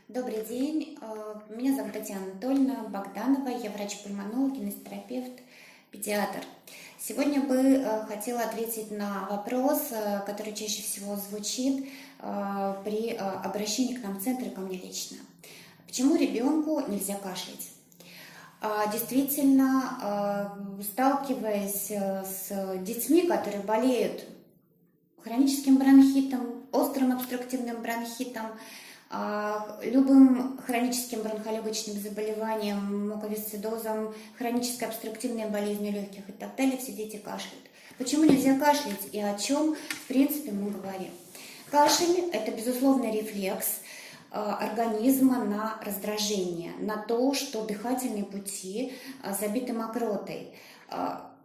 Добрый день, меня зовут Татьяна Анатольевна Богданова, я врач-пульмонолог, кинезитерапевт, педиатр. Сегодня бы хотела ответить на вопрос, который чаще всего звучит при обращении к нам в центр и ко мне лично. Почему ребенку нельзя кашлять? Действительно, сталкиваясь с детьми, которые болеют хроническим бронхитом, острым обструктивным бронхитом, любым хроническим бронхолегочным заболеванием, муковисцидозом, хронической обструктивной болезнью легких и так далее, все дети кашляют. Почему нельзя кашлять и о чем, в принципе, мы говорим? Кашель – это безусловный рефлекс организма на раздражение, на то, что дыхательные пути забиты мокротой.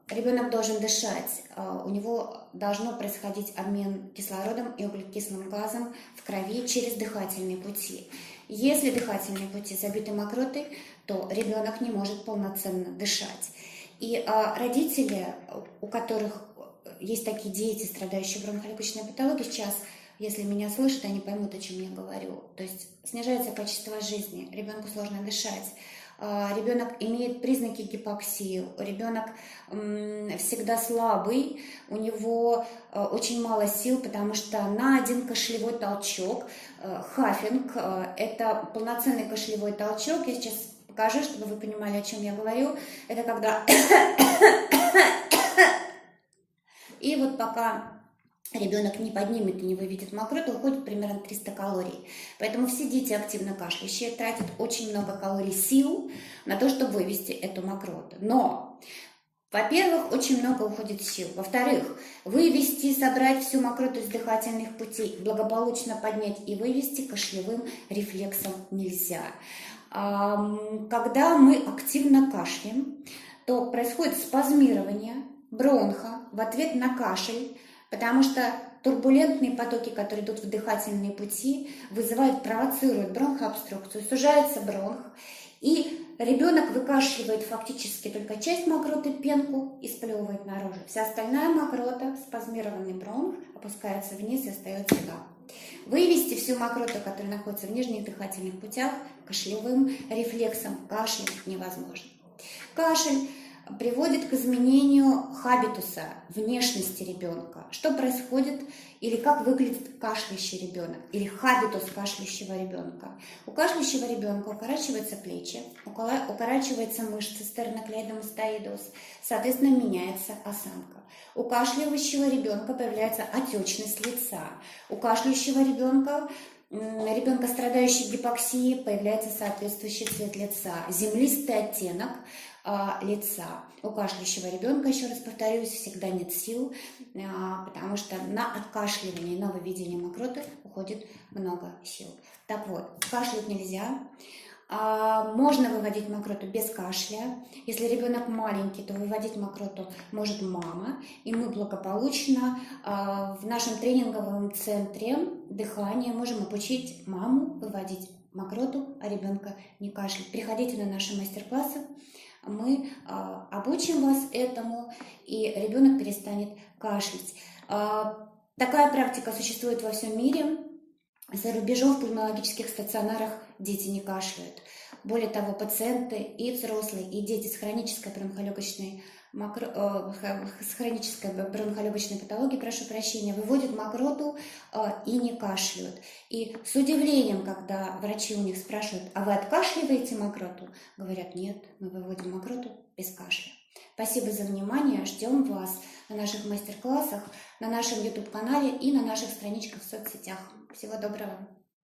Ребенок должен дышать, у него должно происходить обмен кислородом и углекислым газом в крови через дыхательные пути. Если дыхательные пути забиты мокротой, то ребенок не может полноценно дышать. И родители, у которых есть такие дети, страдающие бронхолегочной патологией, сейчас, если меня слышат, они поймут, о чем я говорю. То есть снижается качество жизни, ребенку сложно дышать. Ребенок имеет признаки гипоксии, ребенок всегда слабый, у него очень мало сил, потому что на один кашлевой толчок, хафинг, это полноценный кашлевой толчок, я сейчас покажу, чтобы вы понимали, о чем я говорю, это когда и вот пока ребенок не поднимет и не выведет мокроту, уходит примерно 300 калорий. Поэтому все дети активно кашляющие тратят очень много калорий, сил на то, чтобы вывести эту мокроту. Но, во-первых, очень много уходит сил. Во-вторых, вывести, собрать всю мокроту из дыхательных путей, благополучно поднять и вывести кашлевым рефлексом нельзя. Когда мы активно кашляем, то происходит спазмирование бронха в ответ на кашель, потому что турбулентные потоки, которые идут в дыхательные пути, провоцируют бронхообструкцию, сужается бронх, и ребенок выкашливает фактически только часть мокроты, пенку, и сплевывает наружу. Вся остальная мокрота, спазмированный бронх, опускается вниз и остается там. Вывести всю мокроту, которая находится в нижних дыхательных путях, кашлевым рефлексом кашля невозможно. Кашель приводит к изменению хабитуса, внешности ребенка. Что происходит или как выглядит кашляющий ребенок, или хабитус кашляющего ребенка. У кашляющего ребенка укорачиваются плечи, укорачиваются мышцы стерноклеидомастоидоз, соответственно, меняется осанка. У кашляющего ребенка появляется отечность лица. У кашляющего ребенка, страдающего гипоксией, появляется соответствующий цвет лица, землистый оттенок лица. У кашляющего ребенка, еще раз повторюсь, всегда нет сил, потому что на откашливание, на выведение мокроты уходит много сил. Так вот, кашлять нельзя. Можно выводить мокроту без кашля. Если ребенок маленький, то выводить мокроту может мама. И мы благополучно в нашем тренинговом центре дыхания можем обучить маму выводить мокроту, а ребенка не кашлять. Приходите на наши мастер-классы. Мы обучим вас этому, и ребенок перестанет кашлять. Такая практика существует во всем мире. За рубежом в пульмонологических стационарах дети не кашляют. Более того, пациенты и взрослые, и дети с хронической бронхолегочной патологией, прошу прощения, выводят мокроту и не кашляют. И с удивлением, когда врачи у них спрашивают: а вы откашливаете мокроту? Говорят: нет, мы выводим мокроту без кашля. Спасибо за внимание, ждем вас на наших мастер-классах, на нашем YouTube-канале и на наших страничках в соцсетях. Всего доброго!